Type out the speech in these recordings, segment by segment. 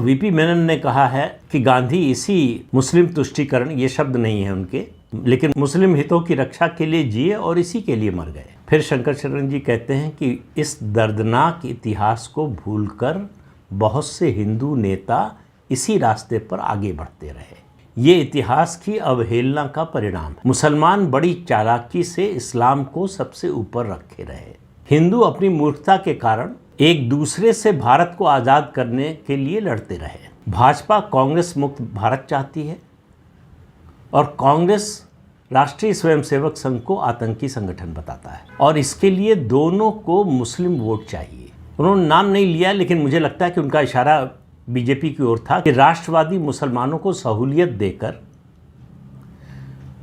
VP Menon ने कहा है कि गांधी इसी मुस्लिम तुष्टीकरण, ये शब्द नहीं है उनके, लेकिन मुस्लिम हितों की रक्षा के लिए जिए और इसी के लिए मर गए। फिर शंकर शरण जी कहते हैं कि इस दर्दनाक इतिहास को भूलकर बहुत से हिंदू नेता इसी रास्ते पर आगे बढ़ते रहे। ये इतिहास की अवहेलना का परिणाम है। मुसलमान बड़ी चालाकी से इस्लाम को सबसे ऊपर रखे रहे। हिंदू अपनी मूर्खता के कारण एक दूसरे से भारत को आज़ाद करने के लिए लड़ते रहे। भाजपा कांग्रेस मुक्त भारत चाहती है और कांग्रेस राष्ट्रीय स्वयंसेवक संघ को आतंकी संगठन बताता है, और इसके लिए दोनों को मुस्लिम वोट चाहिए। उन्होंने नाम नहीं लिया, लेकिन मुझे लगता है कि उनका इशारा बीजेपी की ओर था कि राष्ट्रवादी मुसलमानों को सहूलियत देकर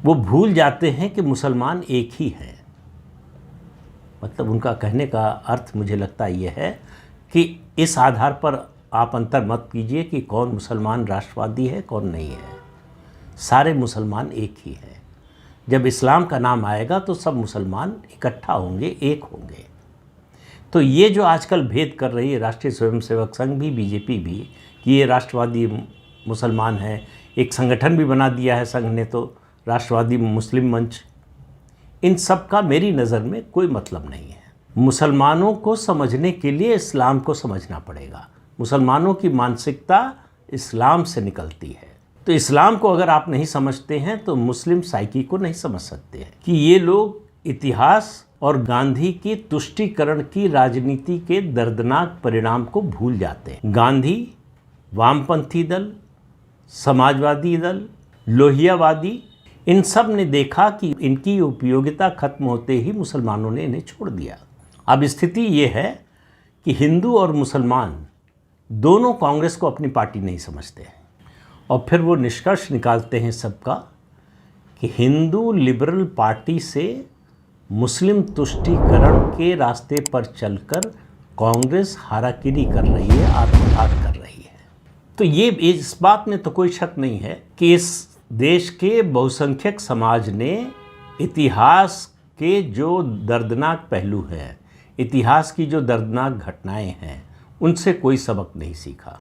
वो भूल जाते हैं कि मुसलमान एक ही है। मतलब उनका कहने का अर्थ मुझे लगता यह है कि इस आधार पर आप अंतर मत कीजिए कि कौन मुसलमान राष्ट्रवादी है कौन नहीं है, सारे मुसलमान एक ही हैं। जब इस्लाम का नाम आएगा तो सब मुसलमान इकट्ठा होंगे, एक होंगे। तो ये जो आजकल भेद कर रही है राष्ट्रीय स्वयंसेवक संघ भी, बीजेपी भी, कि ये राष्ट्रवादी मुसलमान है, एक संगठन भी बना दिया है संघ ने तो राष्ट्रवादी मुस्लिम मंच, इन सब का मेरी नज़र में कोई मतलब नहीं है। मुसलमानों को समझने के लिए इस्लाम को समझना पड़ेगा। मुसलमानों की मानसिकता इस्लाम से निकलती है, तो इस्लाम को अगर आप नहीं समझते हैं तो मुस्लिम साइकी को नहीं समझ सकते हैं कि ये लोग इतिहास और गांधी की तुष्टीकरण की राजनीति के दर्दनाक परिणाम को भूल जाते हैं। गांधी, वामपंथी दल, समाजवादी दल, लोहियावादी, इन सब ने देखा कि इनकी उपयोगिता खत्म होते ही मुसलमानों ने इन्हें छोड़ दिया। अब स्थिति ये है कि हिंदू और मुसलमान दोनों कांग्रेस को अपनी पार्टी नहीं समझते हैं, और फिर वो निष्कर्ष निकालते हैं सबका कि हिंदू लिबरल पार्टी से मुस्लिम तुष्टीकरण के रास्ते पर चलकर कांग्रेस हाराकिरी कर रही है, आत्मघात कर रही है। तो ये इस बात में तो कोई शक नहीं है कि इस देश के बहुसंख्यक समाज ने इतिहास के जो दर्दनाक पहलू हैं, इतिहास की जो दर्दनाक घटनाएं हैं, उनसे कोई सबक नहीं सीखा।